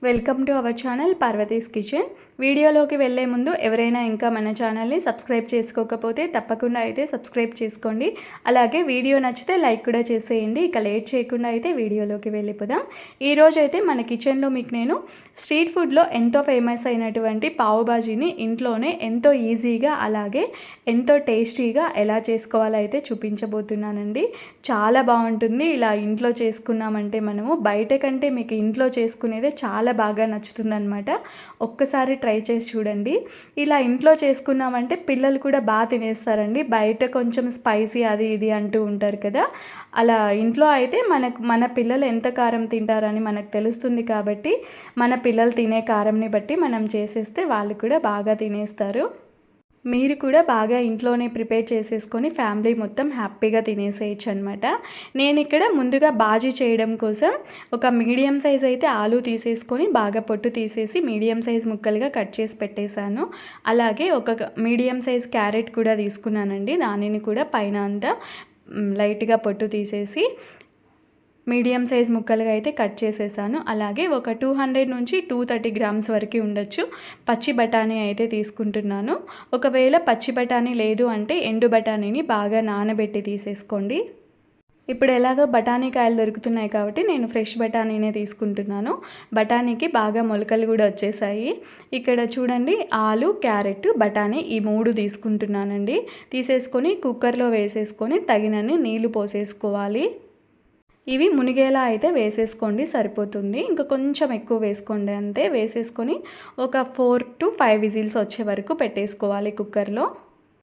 Welcome to our channel Parvati's kitchen. వీడియోలోకి వెళ్ళే ముందు ఎవరైనా ఇంకా మన ఛానల్ని సబ్స్క్రైబ్ చేసుకోకపోతే తప్పకుండా అయితే సబ్స్క్రైబ్ చేసుకోండి. అలాగే వీడియో నచ్చితే లైక్ కూడా చేసేయండి. ఇక లేట్ చేయకుండా అయితే వీడియోలోకి వెళ్ళిపోదాం. ఈరోజు అయితే మన కిచెన్లో మీకు నేను స్ట్రీట్ ఫుడ్లో ఎంతో ఫేమస్ అయినటువంటి పావు బాజీని ఇంట్లోనే ఎంతో ఈజీగా అలాగే ఎంతో టేస్టీగా ఎలా చేసుకోవాలో అయితే చూపించబోతున్నానండి. చాలా బాగుంటుంది. ఇలా ఇంట్లో చేసుకున్నామంటే మనము బయట కంటే మీకు ఇంట్లో చేసుకునేదే చాలా బాగా నచ్చుతుందన్నమాట. ఒక్కసారి ట్రై చేసి చూడండి. ఇలా ఇంట్లో చేసుకున్నామంటే పిల్లలు కూడా బాగా తినేస్తారండి. బయట కొంచెం స్పైసీ అది ఇది అంటూ ఉంటారు కదా, అలా ఇంట్లో అయితే మన పిల్లలు ఎంత కారం తింటారని మనకు తెలుస్తుంది కాబట్టి మన పిల్లలు తినే కారంని బట్టి మనం చేసేస్తే వాళ్ళు కూడా బాగా తినేస్తారు. మీరు కూడా బాగా ఇంట్లోనే ప్రిపేర్ చేసేసుకొని ఫ్యామిలీ మొత్తం హ్యాపీగా తినేసేయచ్చు అనమాట. నేను ఇక్కడ ముందుగా బాజీ చేయడం కోసం ఒక మీడియం సైజ్ అయితే ఆలు తీసేసుకొని బాగా పొట్టు తీసేసి మీడియం సైజ్ ముక్కలుగా కట్ చేసి పెట్టేశాను. అలాగే ఒక మీడియం సైజ్ క్యారెట్ కూడా తీసుకున్నానండి. దానిని కూడా పైన అంతా లైట్గా పొట్టు తీసేసి మీడియం సైజ్ ముక్కలుగా అయితే కట్ చేసేసాను. అలాగే ఒక 200 నుంచి 230 గ్రామ్స్ వరకు ఉండొచ్చు పచ్చి బఠానీ అయితే తీసుకుంటున్నాను. ఒకవేళ పచ్చి బఠానీ లేదు అంటే ఎండు బఠానీని బాగా నానబెట్టి తీసేసుకోండి. ఇప్పుడు ఎలాగో బఠానీ కాయలు దొరుకుతున్నాయి కాబట్టి నేను ఫ్రెష్ బఠానీనే తీసుకుంటున్నాను. బఠానీకి బాగా మొలకలు కూడా వచ్చేసాయి. ఇక్కడ చూడండి, ఆలు, క్యారెట్, బఠానీ ఈ 3 తీసుకుంటున్నానండి. తీసేసుకొని కుక్కర్లో వేసేసుకొని తగినన్ని నీళ్లు పోసేసుకోవాలి. ఇవి మునిగేలా అయితే వేసేసుకోండి, సరిపోతుంది. ఇంకా కొంచెం ఎక్కువ వేసుకోండి అంతే. వేసేసుకొని ఒక 4 to 5 విజిల్స్ వచ్చే వరకు పెట్టేసుకోవాలి కుక్కర్లో.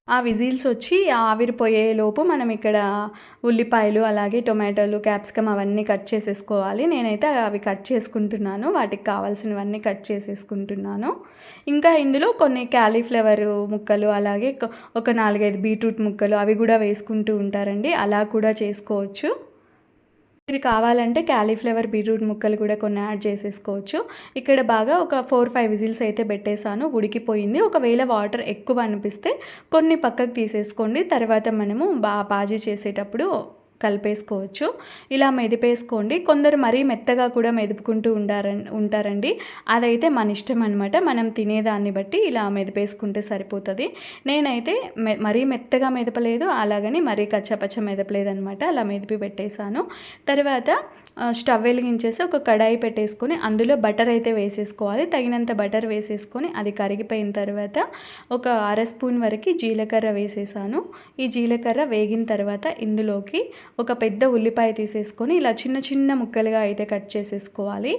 ఆ విజిల్స్ వచ్చి ఆవిరిపోయేలోపు మనం ఇక్కడ ఉల్లిపాయలు అలాగే టొమాటోలు, క్యాప్సికమ్ అవన్నీ కట్ చేసేసుకోవాలి. నేనైతే అవి కట్ చేసుకుంటున్నాను. వాటికి కావాల్సినవన్నీ కట్ చేసేసుకుంటున్నాను. ఇంకా ఇందులో కొన్ని క్యాలీఫ్లవర్ ముక్కలు అలాగే ఒక 4-5 బీట్రూట్ ముక్కలు అవి కూడా వేసుకుంటూ ఉంటారండి. అలా కూడా చేసుకోవచ్చు. మీరు కావాలంటే క్యాలీఫ్లవర్, బీట్రూట్ ముక్కలు కూడా కొన్ని యాడ్ చేసేసుకోవచ్చు. ఇక్కడ బాగా ఒక 4-5 విజిల్స్ అయితే పెట్టేశాను. ఉడికిపోయింది. ఒకవేళ వాటర్ ఎక్కువ అనిపిస్తే కొన్ని పక్కకు తీసేసుకోండి. తర్వాత మనము బాజీ చేసేటప్పుడు కలిపేసుకోవచ్చు. ఇలా మెదిపేసుకోండి. కొందరు మరీ మెత్తగా కూడా మెదుపుకుంటూ ఉంటారండి. అదైతే మన ఇష్టం అనమాట. మనం తినేదాన్ని బట్టి ఇలా మెదిపేసుకుంటే సరిపోతుంది. నేనైతే మరీ మెత్తగా మెదపలేదు, అలాగని మరీ కచ్చపచ్చ మెదపలేదు అనమాట. అలా మెదిపి పెట్టేశాను. తర్వాత స్టవ్ వెలిగించేసి ఒక కడాయి పెట్టేసుకొని అందులో బటర్ అయితే వేసేసుకోవాలి. తగినంత బటర్ వేసేసుకొని అది కరిగిపోయిన తర్వాత ఒక 1/2 స్పూన్ వరకు జీలకర్ర వేసేసాను. ఈ జీలకర్ర వేగిన తర్వాత ఇందులోకి ఒక పెద్ద ఉల్లిపాయ తీసేసుకొని ఇలా చిన్న చిన్న ముక్కలుగా అయితే కట్ చేసేసుకోవాలి.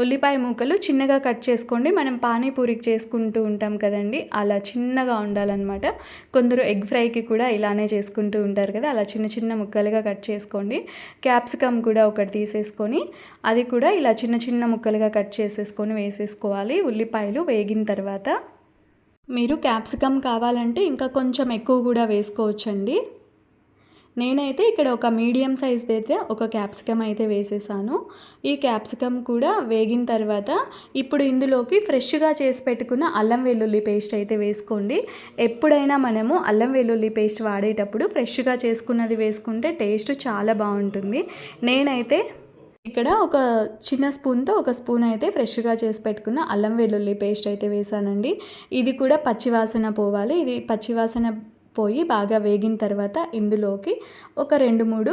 ఉల్లిపాయ ముక్కలు చిన్నగా కట్ చేసుకోండి. మనం పానీపూరికి చేసుకుంటూ ఉంటాం కదండి, అలా చిన్నగా ఉండాలన్నమాట. కొందరు ఎగ్ ఫ్రైకి కూడా ఇలానే చేసుకుంటూ ఉంటారు కదా, అలా చిన్న చిన్న ముక్కలుగా కట్ చేసుకోండి. క్యాప్సికమ్ కూడా ఒకటి తీసేసుకొని అది కూడా ఇలా చిన్న చిన్న ముక్కలుగా కట్ చేసేసుకొని వేసేసుకోవాలి. ఉల్లిపాయలు వేగిన తర్వాత మీరు క్యాప్సికమ్ కావాలంటే ఇంకా కొంచెం ఎక్కువ కూడా వేసుకోవచ్చండి. నేనైతే ఇక్కడ ఒక మీడియం సైజ్ది అయితే ఒక క్యాప్సికమ్ అయితే వేసేసాను. ఈ క్యాప్సికమ్ కూడా వేగిన తర్వాత ఇప్పుడు ఇందులోకి ఫ్రెష్గా చేసి పెట్టుకున్న అల్లం వెల్లుల్లి పేస్ట్ అయితే వేసుకోండి. ఎప్పుడైనా మనము అల్లం వెల్లుల్లి పేస్ట్ వాడేటప్పుడు ఫ్రెష్గా చేసుకున్నది వేసుకుంటే టేస్ట్ చాలా బాగుంటుంది. నేనైతే ఇక్కడ ఒక చిన్న స్పూన్తో ఒక స్పూన్ అయితే ఫ్రెష్గా చేసి పెట్టుకున్న అల్లం వెల్లుల్లి పేస్ట్ అయితే వేసానండి. ఇది కూడా పచ్చివాసన పోవాలి. ఇది పచ్చివాసన పోయి బాగా వేగిన తర్వాత ఇందులోకి ఒక 2-3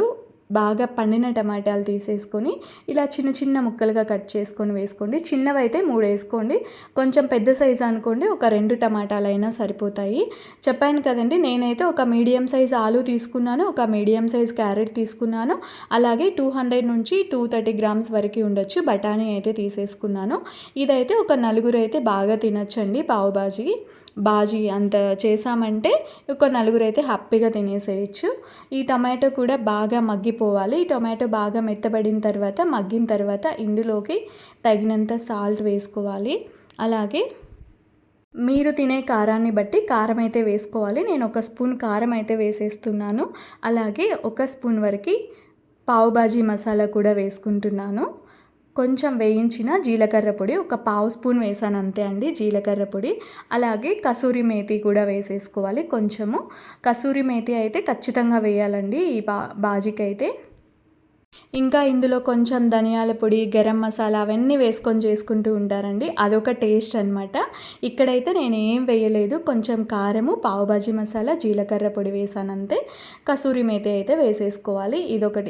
బాగా పండిన టమాటాలు తీసేసుకొని ఇలా చిన్న చిన్న ముక్కలుగా కట్ చేసుకొని వేసుకోండి. చిన్నవైతే 3 వేసుకోండి. కొంచెం పెద్ద సైజు అనుకోండి, ఒక 2 టమాటాలు అయినా సరిపోతాయి. చెప్పాను కదండి, నేనైతే ఒక మీడియం సైజ్ ఆలు తీసుకున్నాను, ఒక మీడియం సైజ్ క్యారెట్ తీసుకున్నాను, అలాగే 200 నుంచి 230 గ్రామ్స్ వరకు ఉండొచ్చు బఠానీ అయితే తీసేసుకున్నాను. ఇదైతే ఒక 4 అయితే బాగా తినచ్చండి. పావు బాజీ అంత చేసామంటే ఒక 4 అయితే హ్యాపీగా తినేసేయచ్చు. ఈ టమాటో కూడా బాగా మగ్గిపోవాలి. ఈ టమాటో బాగా మెత్తబడిన తర్వాత మగ్గిన తర్వాత ఇందులోకి తగినంత సాల్ట్ వేసుకోవాలి. అలాగే మీరు తినే కారాన్ని బట్టి కారం అయితే వేసుకోవాలి. నేను ఒక స్పూన్ కారం అయితే వేసేస్తున్నాను. అలాగే ఒక స్పూన్ వరకు పావు బాజీ మసాలా కూడా వేసుకుంటున్నాను. కొంచెం వేయించిన జీలకర్ర పొడి ఒక పావు స్పూన్ వేసాను అంతే అండి జీలకర్ర పొడి. అలాగే కసూరి మేతి కూడా వేసేసుకోవాలి. కొంచెము కసూరి మేతి అయితే ఖచ్చితంగా వేయాలండి ఈ బాజీకి అయితే. ఇంకా ఇందులో కొంచెం ధనియాల పొడి, గరం మసాలా అవన్నీ వేసుకొని చేసుకుంటూ ఉంటారండి. అదొక టేస్ట్ అనమాట. ఇక్కడైతే నేనేం వేయలేదు. కొంచెం కారము, పావుబాజీ మసాలా, జీలకర్ర పొడి వేసానంతే. కసూరి మేతి అయితే వేసేసుకోవాలి.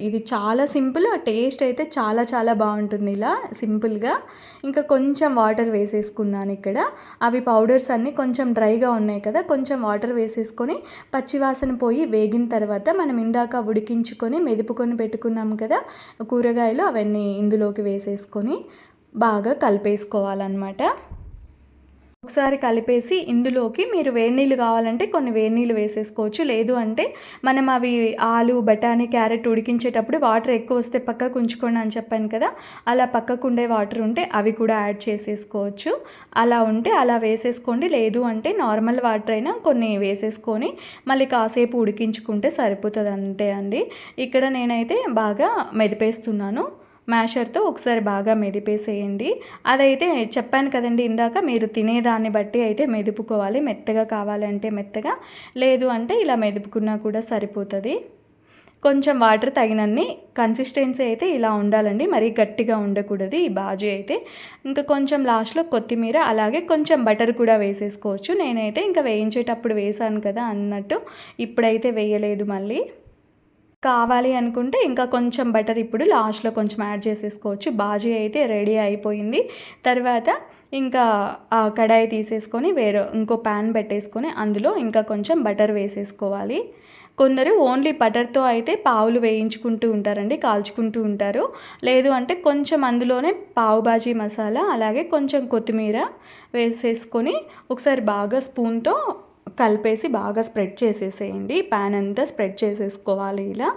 ఇది చాలా సింపుల్. టేస్ట్ అయితే చాలా చాలా బాగుంటుంది ఇలా సింపుల్గా. ఇంకా కొంచెం వాటర్ వేసేసుకున్నాను ఇక్కడ. అవి పౌడర్స్ అన్నీ కొంచెం డ్రైగా ఉన్నాయి కదా, కొంచెం వాటర్ వేసేసుకొని పచ్చివాసన పోయి వేగిన తర్వాత మనం ఇందాక ఉడికించుకొని మెదుపుకొని పెట్టుకున్నాం కదా కూరగాయలు, అవన్నీ ఇందులోకి వేసేసుకొని బాగా కలిపేసుకోవాలన్నమాట. ఒకసారి కలిపేసి ఇందులోకి మీరు వేడి నీళ్ళు కావాలంటే కొన్ని వేడి నీళ్ళు వేసేసుకోవచ్చు. లేదు అంటే మనం అవి ఆలు, బఠానీ, క్యారెట్ ఉడికించేటప్పుడు వాటర్ ఎక్కువ వస్తే పక్కకు ఉంచుకోండి అని చెప్పాను కదా, అలా పక్కకు ఉండే వాటర్ ఉంటే అవి కూడా యాడ్ చేసేసుకోవచ్చు. అలా ఉంటే అలా వేసేసుకోండి. లేదు అంటే నార్మల్ వాటర్ అయినా కొన్ని వేసేసుకొని మళ్ళీ కాసేపు ఉడికించుకుంటే సరిపోతుంది అంతే అండి. ఇక్కడ నేనైతే బాగా మెదిపేస్తున్నాను. మ్యాషర్తో ఒకసారి బాగా మెదిపేసేయండి. అదైతే చెప్పాను కదండి ఇందాక, మీరు తినేదాన్ని బట్టి అయితే మెదుపుకోవాలి. మెత్తగా కావాలంటే మెత్తగా, లేదు అంటే ఇలా మెదుపుకున్నా కూడా సరిపోతుంది. కొంచెం వాటర్ తగినన్ని కన్సిస్టెన్సీ అయితే ఇలా ఉండాలండి, మరీ గట్టిగా ఉండకూడదు ఈ బాజీ అయితే. ఇంకా కొంచెం లాస్ట్లో కొత్తిమీర, అలాగే కొంచెం బటర్ కూడా వేసేసుకోవచ్చు. నేనైతే ఇంకా వేయించేటప్పుడు వేసాను కదా అన్నట్టు ఇప్పుడైతే వేయలేదు. మళ్ళీ కావాలి అనుకుంటే ఇంకా కొంచెం బటర్ ఇప్పుడు లాస్ట్లో కొంచెం యాడ్ చేసేసుకోవచ్చు. బాజీ అయితే రెడీ అయిపోయింది. తర్వాత ఇంకా ఆ కడాయి తీసేసుకొని ఇంకో ప్యాన్ పెట్టేసుకొని అందులో ఇంకా కొంచెం బటర్ వేసేసుకోవాలి. కొందరు ఓన్లీ బటర్తో అయితే పావులు వేయించుకుంటూ ఉంటారండి, కాల్చుకుంటూ ఉంటారు. లేదు అంటే కొంచెం అందులోనే పావు బాజీ మసాలా, అలాగే కొంచెం కొత్తిమీర వేసేసుకొని ఒకసారి బాగా స్పూన్తో కలిపేసి బాగా స్ప్రెడ్ చేసేసేయండి. ప్యాన్ అంతా స్ప్రెడ్ చేసేసుకోవాలి ఇలా.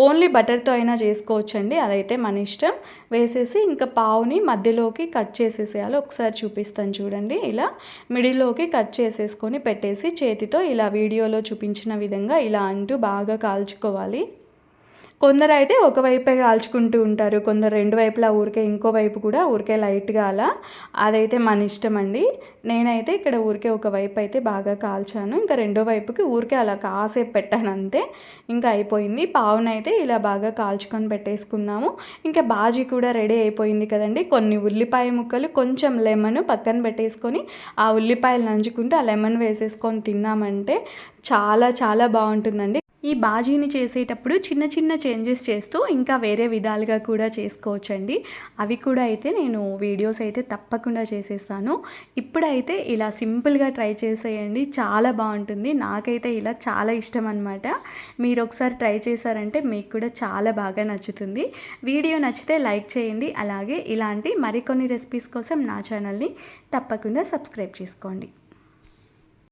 ఓన్లీ బటర్తో అయినా చేసుకోవచ్చండి, అదైతే మన ఇష్టం. వేసేసి ఇంకా పావుని మధ్యలోకి కట్ చేసేసేయాలి. ఒకసారి చూపిస్తాను చూడండి. ఇలా మిడిల్లోకి కట్ చేసేసుకొని పెట్టేసి చేతితో ఇలా వీడియోలో చూపించిన విధంగా ఇలా అంటూ బాగా కాల్చుకోవాలి. కొందరు అయితే ఒకవైపే కాల్చుకుంటూ ఉంటారు, కొందరు రెండు వైపులా ఊరికే ఇంకో వైపు కూడా ఊరికే లైట్గా అలా. అదైతే మన ఇష్టం అండి. నేనైతే ఇక్కడ ఊరికే ఒకవైపు అయితే బాగా కాల్చాను, ఇంకా రెండో వైపుకి ఊరికే అలా కాసేపు పెట్టాను అంతే. ఇంకా అయిపోయింది. పావునైతే ఇలా బాగా కాల్చుకొని పెట్టేసుకున్నాము. ఇంకా బాజీ కూడా రెడీ అయిపోయింది కదండి. కొన్ని ఉల్లిపాయ ముక్కలు, కొంచెం లెమన్ పక్కన పెట్టేసుకొని ఆ ఉల్లిపాయలు నంచుకుంటూ ఆ లెమన్ వేసేసుకొని తిన్నామంటే చాలా చాలా బాగుంటుందండి. ఈ బాజీని చేసేటప్పుడు చిన్న చిన్న చేంజెస్ చేస్తూ ఇంకా వేరే విధాలుగా కూడా చేసుకోవచ్చండి. అవి కూడా అయితే నేను వీడియోస్ అయితే తప్పకుండా చేసేస్తాను. ఇప్పుడైతే ఇలా సింపుల్గా ట్రై చేసేయండి, చాలా బాగుంటుంది. నాకైతే ఇలా చాలా ఇష్టం అనమాట. మీరు ఒకసారి ట్రై చేశారంటే మీకు కూడా చాలా బాగా నచ్చుతుంది. వీడియో నచ్చితే లైక్ చేయండి. అలాగే ఇలాంటి మరికొన్ని రెసిపీస్ కోసం నా ఛానల్ని తప్పకుండా సబ్స్క్రైబ్ చేసుకోండి.